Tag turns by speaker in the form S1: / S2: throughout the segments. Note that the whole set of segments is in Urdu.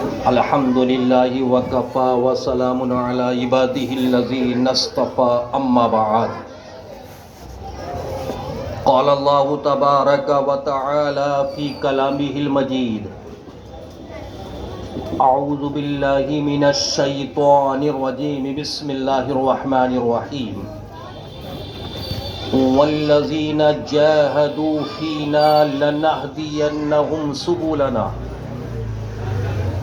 S1: الحمد للہ وکفا وسلام علی عباده الذین اصطفى اما بعد قال اللہ تبارک وتعالی فی کلامہ المجید اعوذ باللہ من الشیطان الرجیم بسم اللہ الرحمن الرحیم والذین جاہدوا فینا لنہدینہم سبلنا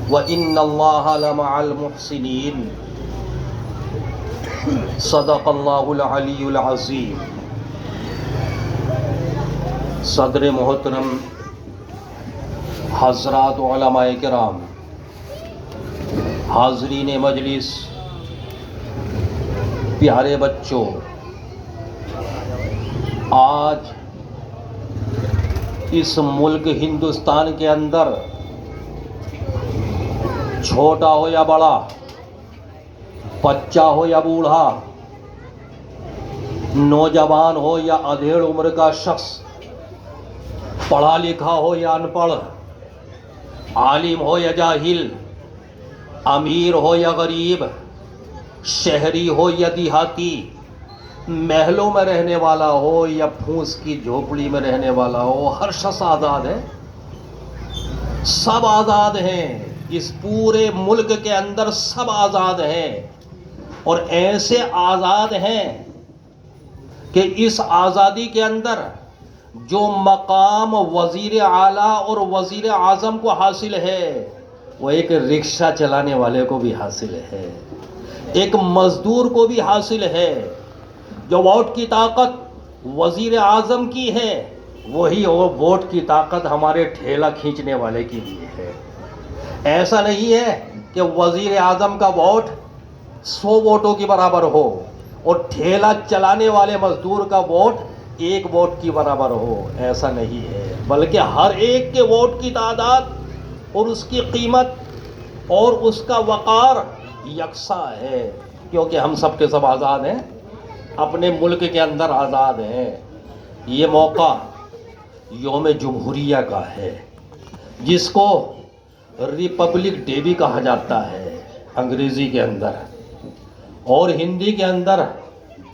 S1: وَإِنَّ اللَّهَ لَمَعَ الْمُحْسِنِينَ صدق اللہ العلی العظیم۔ صدر محترم، حضرات علماء کرام، حاضرین مجلس، پیارے بچوں، آج اس ملک ہندوستان کے اندر چھوٹا ہو یا بڑا، بچہ ہو یا بوڑھا، نوجوان ہو یا ادھیڑ عمر کا شخص، پڑھا لکھا ہو یا ان پڑھ، عالم ہو یا جاہل، امیر ہو یا غریب، شہری ہو یا دیہاتی، محلوں میں رہنے والا ہو یا پھوس کی جھوپڑی میں رہنے والا ہو، ہر شخص آزاد ہے، سب آزاد ہیں۔ اس پورے ملک کے اندر سب آزاد ہیں، اور ایسے آزاد ہیں کہ اس آزادی کے اندر جو مقام وزیر اعلیٰ اور وزیر اعظم کو حاصل ہے وہ ایک رکشہ چلانے والے کو بھی حاصل ہے، ایک مزدور کو بھی حاصل ہے۔ جو ووٹ کی طاقت وزیر اعظم کی ہے وہی ووٹ کی طاقت ہمارے ٹھیلا کھینچنے والے کی بھی ہے۔ ایسا نہیں ہے کہ وزیر اعظم کا ووٹ 100 ووٹوں کے برابر ہو اور ٹھیلا چلانے والے مزدور کا ووٹ 1 ووٹ کی برابر ہو، ایسا نہیں ہے، بلکہ ہر ایک کے ووٹ کی تعداد اور اس کی قیمت اور اس کا وقار یکساں ہے، کیونکہ ہم سب کے سب آزاد ہیں، اپنے ملک کے اندر آزاد ہیں۔ یہ موقع یوم جمہوریہ کا ہے، جس کو ریپبلک ڈے بھی کہا جاتا ہے انگریزی کے اندر، اور ہندی کے اندر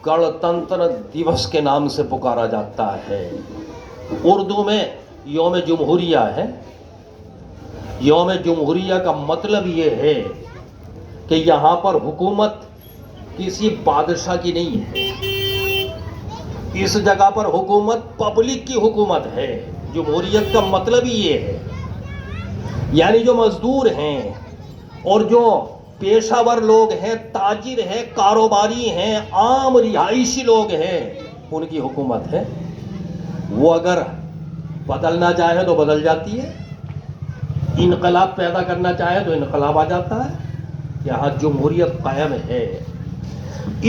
S1: گنتنتر دیوس کے نام سے پکارا جاتا ہے۔ اردو میں یوم جمہوریہ ہے۔ یوم جمہوریہ کا مطلب یہ ہے کہ یہاں پر حکومت کسی بادشاہ کی نہیں ہے، اس جگہ پر حکومت پبلک کی حکومت ہے۔ جمہوریت کا مطلب ہی یہ ہے، یعنی جو مزدور ہیں اور جو پیشہ ور لوگ ہیں، تاجر ہیں، کاروباری ہیں، عام رہائشی لوگ ہیں، ان کی حکومت ہے۔ وہ اگر بدلنا چاہے تو بدل جاتی ہے، انقلاب پیدا کرنا چاہے تو انقلاب آ جاتا ہے۔ یہاں جمہوریت قائم ہے۔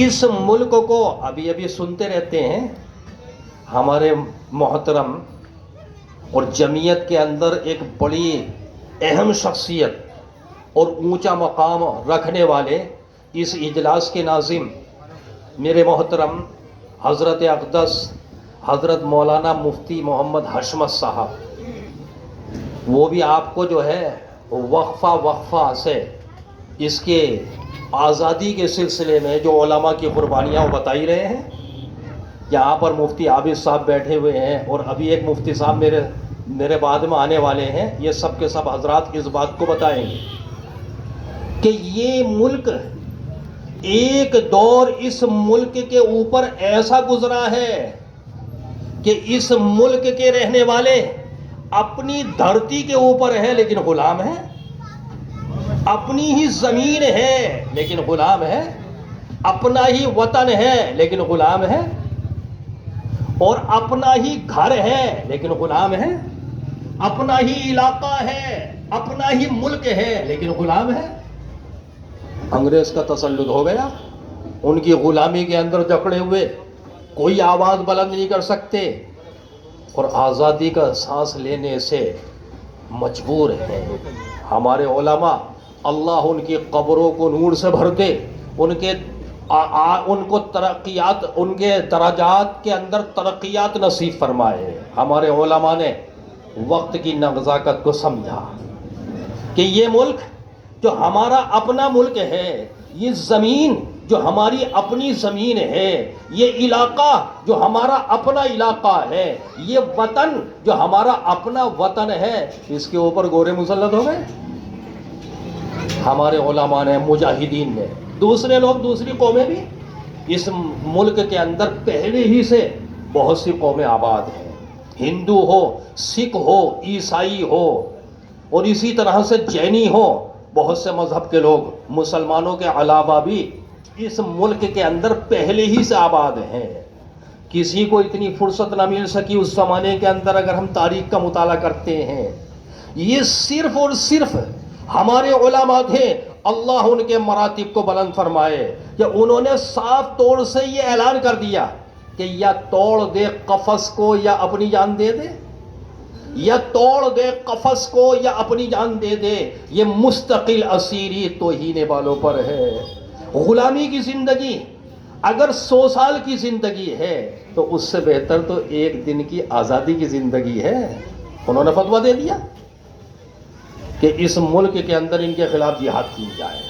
S1: اس ملک کو ابھی سنتے رہتے ہیں، ہمارے محترم اور جمعیت کے اندر ایک بڑی اہم شخصیت اور اونچا مقام رکھنے والے اس اجلاس کے ناظم میرے محترم حضرت اقدس حضرت مولانا مفتی محمد حشمت صاحب، وہ بھی آپ کو جو ہے وقفہ سے اس کے آزادی کے سلسلے میں جو علماء کی قربانیاں وہ بتا ہی رہے ہیں۔ یہاں پر مفتی عابد صاحب بیٹھے ہوئے ہیں، اور ابھی ایک مفتی صاحب میرے بعد میں آنے والے ہیں، یہ سب کے سب حضرات اس بات کو بتائیں گے کہ یہ ملک ایک دور اس ملک کے اوپر ایسا گزرا ہے کہ اس ملک کے رہنے والے اپنی دھرتی کے اوپر ہیں لیکن غلام ہیں، اپنی ہی زمین ہے لیکن غلام ہے، اپنا ہی وطن ہے لیکن غلام ہے، اور اپنا ہی گھر ہے لیکن غلام ہے، اپنا ہی علاقہ ہے، اپنا ہی ملک ہے لیکن غلام ہے۔ انگریز کا تسلط ہو گیا، ان کی غلامی کے اندر جکڑے ہوئے کوئی آواز بلند نہیں کر سکتے، اور آزادی کا سانس لینے سے مجبور ہیں۔ ہمارے علماء، اللہ ان کی قبروں کو نور سے بھر دے، ان کو ترقیات، ان کے درجات کے اندر ترقیات نصیب فرمائے۔ ہمارے علماء نے وقت کی نزاکت کو سمجھا کہ یہ ملک جو ہمارا اپنا ملک ہے، یہ زمین جو ہماری اپنی زمین ہے، یہ علاقہ جو ہمارا اپنا علاقہ ہے، یہ وطن جو ہمارا اپنا وطن ہے، اس کے اوپر گورے مسلط ہو گئے ہمارے علماء نے، مجاہدین نے، دوسرے لوگ، دوسری قومیں بھی۔ اس ملک کے اندر پہلے ہی سے بہت سی قومیں آباد ہیں، ہندو ہو، سکھ ہو، عیسائی ہو، اور اسی طرح سے جینی ہو، بہت سے مذہب کے لوگ مسلمانوں کے علاوہ بھی اس ملک کے اندر پہلے ہی سے آباد ہیں۔ کسی کو اتنی فرصت نہ مل سکی اس زمانے کے اندر، اگر ہم تاریخ کا مطالعہ کرتے ہیں، یہ صرف اور صرف ہمارے علماء تھے، اللہ ان کے مراتب کو بلند فرمائے، کہ انہوں نے صاف طور سے یہ اعلان کر دیا کہ یا توڑ دے قفس کو یا اپنی جان دے دے، یا توڑ دے قفس کو یا اپنی جان دے دے، یہ مستقل اسیری توہین والوں پر ہے۔ غلامی کی زندگی اگر 100 سال کی زندگی ہے تو اس سے بہتر تو ایک دن کی آزادی کی زندگی ہے۔ انہوں نے فتویٰ دے دیا کہ اس ملک کے اندر ان کے خلاف جہاد کی جائے۔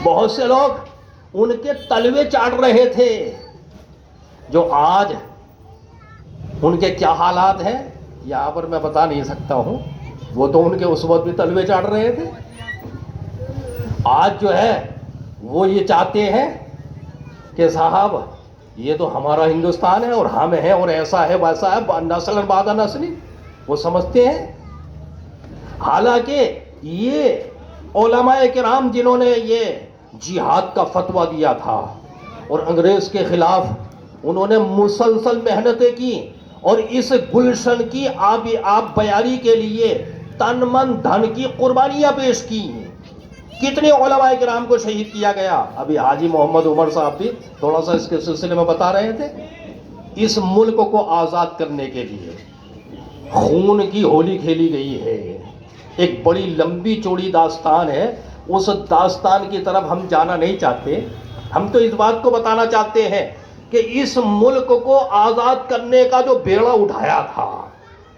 S1: بہت سے لوگ ان کے تلوے چاٹ رہے تھے، جو آج ان کے کیا حالات ہیں یہاں پر میں بتا نہیں سکتا ہوں، وہ تو ان کے اس وقت بھی تلوے چاٹ رہے تھے۔ آج جو ہے وہ یہ چاہتے ہیں کہ صاحب یہ تو ہمارا ہندوستان ہے اور ہم ہیں اور ایسا ہے ویسا ہے، نسل بعد نسلی، وہ سمجھتے ہیں۔ حالانکہ یہ علماء کرام جنہوں نے یہ جہاد کا فتویٰ دیا تھا اور انگریز کے خلاف انہوں نے مسلسل محنتیں کی اور اس گلشن کی آب بیاری کے لیے تن من دھن کی قربانیاں پیش کی، کتنے علماء کرام کو شہید کیا گیا۔ ابھی حاجی محمد عمر صاحب بھی تھوڑا سا اس کے سلسلے میں بتا رہے تھے۔ اس ملک کو آزاد کرنے کے لیے خون کی ہولی کھیلی گئی ہے، ایک بڑی لمبی چوڑی داستان ہے، اس داستان کی طرف ہم جانا نہیں چاہتے۔ ہم تو اس بات کو بتانا چاہتے ہیں کہ اس ملک کو آزاد کرنے کا جو بیڑا اٹھایا تھا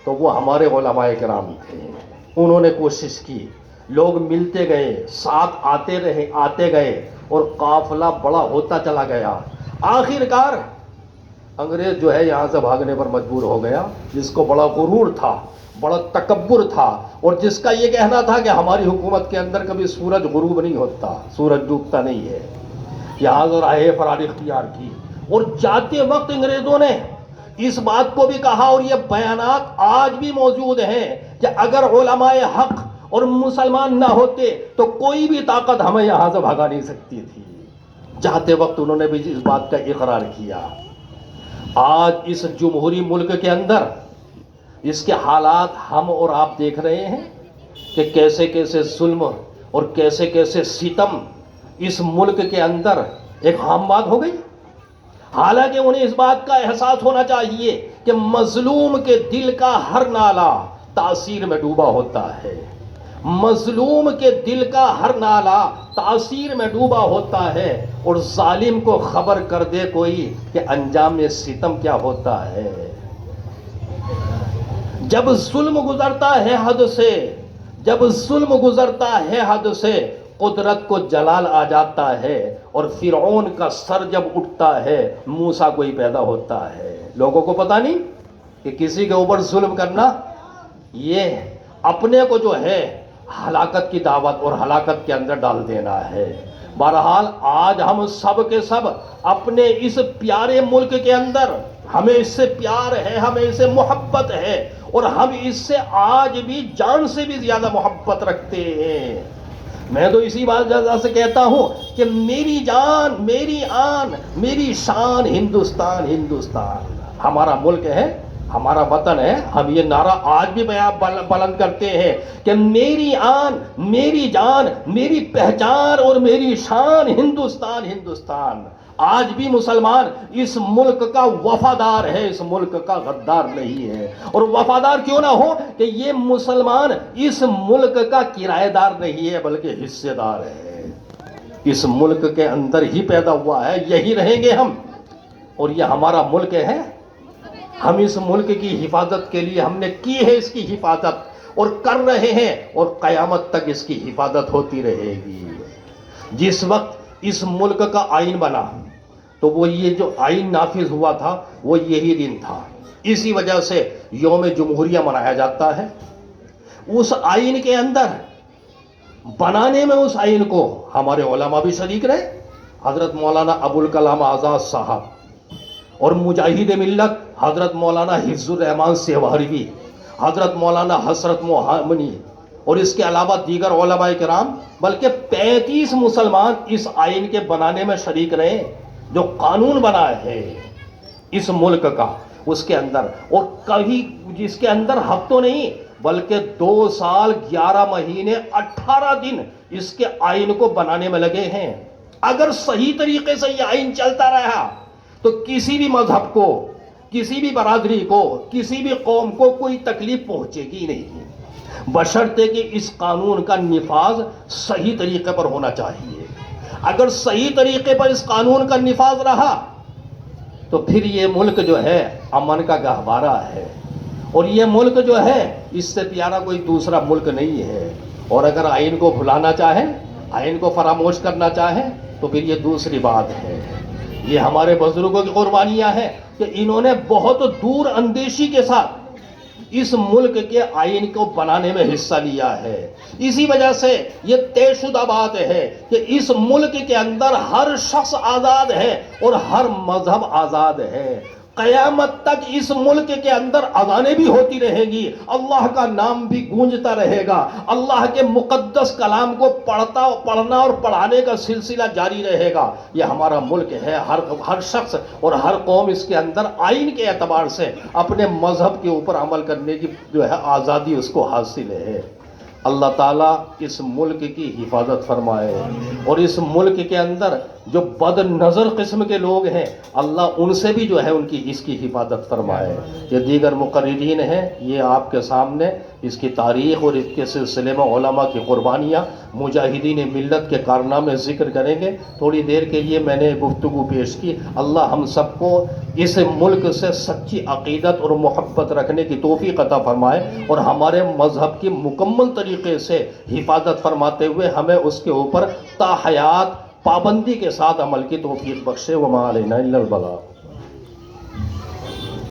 S1: تو وہ ہمارے علماء کرام تھے۔ انہوں نے کوشش کی، لوگ ملتے گئے، ساتھ آتے گئے اور قافلہ بڑا ہوتا چلا گیا۔ آخر کار انگریز جو ہے یہاں سے بھاگنے پر مجبور ہو گیا، جس کو بڑا غرور تھا، بڑا تکبر تھا، اور جس کا یہ کہنا تھا کہ ہماری حکومت کے اندر کبھی سورج غروب نہیں ہوتا، سورج ڈوبتا نہیں ہے، یہاں سے راہ فرار اختیار کی۔ اور جاتے وقت انگریزوں نے اس بات کو بھی کہا، اور یہ بیانات آج بھی موجود ہیں، کہ اگر علماء حق اور مسلمان نہ ہوتے تو کوئی بھی طاقت ہمیں یہاں سے بھگا نہیں سکتی تھی۔ جاتے وقت انہوں نے بھی اس بات کا اقرار کیا۔ آج اس جمہوری ملک کے اندر اس کے حالات ہم اور آپ دیکھ رہے ہیں کہ کیسے کیسے ظلم اور کیسے کیسے ستم اس ملک کے اندر ایک عام بات ہو گئی۔ حالانکہ انہیں اس بات کا احساس ہونا چاہیے کہ مظلوم کے دل کا ہر نالہ تاثیر میں ڈوبا ہوتا ہے، مظلوم کے دل کا ہر نالہ تاثیر میں ڈوبا ہوتا ہے، اور ظالم کو خبر کر دے کوئی کہ انجام ستم کیا ہوتا ہے۔ جب ظلم گزرتا ہے حد سے، جب ظلم گزرتا ہے حد سے، قدرت کو جلال آ جاتا ہے، اور فرعون کا سر جب اٹھتا ہے موسیٰ کوئی پیدا ہوتا ہے۔ لوگوں کو پتہ نہیں کہ کسی کے اوپر ظلم کرنا یہ اپنے کو جو ہے ہلاکت کی دعوت اور ہلاکت کے اندر ڈال دینا ہے۔ بہرحال آج ہم سب کے سب اپنے اس پیارے ملک کے اندر، ہمیں اس سے پیار ہے، ہمیں اس سے محبت ہے، اور ہم اس سے آج بھی جان سے بھی زیادہ محبت رکھتے ہیں۔ میں تو اسی بات سے کہتا ہوں کہ میری جان، میری آن، میری شان ہندوستان، ہندوستان ہمارا ملک ہے، ہمارا وطن ہے۔ ہم یہ نعرہ آج بھی بلند کرتے ہیں کہ میری آن، میری جان، میری پہچان اور میری شان ہندوستان، ہندوستان۔ آج بھی مسلمان اس ملک کا وفادار ہے، اس ملک کا غدار نہیں ہے۔ اور وفادار کیوں نہ ہو کہ یہ مسلمان اس ملک کا کرایہ دار نہیں ہے بلکہ حصے دار ہے، اس ملک کے اندر ہی پیدا ہوا ہے، یہی رہیں گے ہم، اور یہ ہمارا ملک ہے۔ ہم اس ملک کی حفاظت کے لیے ہم نے کی ہے اس کی حفاظت، اور کر رہے ہیں، اور قیامت تک اس کی حفاظت ہوتی رہے گی۔ جس وقت اس ملک کا آئین بنا تو وہ یہ جو آئین نافذ ہوا تھا وہ یہی دن تھا، اسی وجہ سے یوم جمہوریہ منایا جاتا ہے۔ اس آئین کے اندر بنانے میں اس آئین کو ہمارے علماء بھی شریک رہے، حضرت مولانا ابوالکلام آزاد صاحب اور مجاہد ملت حضرت مولانا حفظ الرحمان سہواروی، حضرت مولانا حسرت موہمنی، اور اس کے علاوہ دیگر علماء کرام، بلکہ 35 مسلمان اس آئین کے بنانے میں شریک رہے، جو قانون بنا ہے اس ملک کا اس کے اندر، اور کبھی جس کے اندر ہفتوں نہیں بلکہ 2 سال 11 مہینے 18 دن اس کے آئین کو بنانے میں لگے ہیں۔ اگر صحیح طریقے سے یہ آئین چلتا رہا تو کسی بھی مذہب کو، کسی بھی برادری کو، کسی بھی قوم کو کوئی تکلیف پہنچے گی نہیں، بشرطے کہ اس قانون کا نفاذ صحیح طریقے پر ہونا چاہیے۔ اگر صحیح طریقے پر اس قانون کا نفاذ رہا تو پھر یہ ملک جو ہے امن کا گہوارہ ہے، اور یہ ملک جو ہے اس سے پیارا کوئی دوسرا ملک نہیں ہے۔ اور اگر آئین کو بھلانا چاہیں، آئین کو فراموش کرنا چاہیں تو پھر یہ دوسری بات ہے۔ یہ ہمارے بزرگوں کی قربانیاں ہیں کہ انہوں نے بہت دور اندیشی کے ساتھ اس ملک کے آئین کو بنانے میں حصہ لیا ہے۔ اسی وجہ سے یہ طے شدہ بات ہے کہ اس ملک کے اندر ہر شخص آزاد ہے اور ہر مذہب آزاد ہے۔ قیامت تک اس ملک کے اندر اذانیں بھی ہوتی رہے گی، اللہ کا نام بھی گونجتا رہے گا، اللہ کے مقدس کلام کو پڑھنا اور پڑھانے کا سلسلہ جاری رہے گا۔ یہ ہمارا ملک ہے، ہر شخص اور ہر قوم اس کے اندر آئین کے اعتبار سے اپنے مذہب کے اوپر عمل کرنے کی جو ہے آزادی اس کو حاصل ہے۔ اللہ تعالیٰ اس ملک کی حفاظت فرمائے، اور اس ملک کے اندر جو بد نظر قسم کے لوگ ہیں اللہ ان سے بھی جو ہے اس کی حفاظت فرمائے۔ یہ دیگر مقررین ہیں، یہ آپ کے سامنے اس کی تاریخ اور اس کے سلسلے میں علماء کی قربانیاں، مجاہدین ملت کے کارنامے ذکر کریں گے۔ تھوڑی دیر کے لیے میں نے گفتگو پیش کی۔ اللہ ہم سب کو اس ملک سے سچی عقیدت اور محبت رکھنے کی توفیق عطا فرمائے، اور ہمارے مذہب کی مکمل طریقے سے حفاظت فرماتے ہوئے ہمیں اس کے اوپر تا حیات پابندی کے ساتھ عمل کی توفیق بخشے۔ وما علینا الا البلاغ۔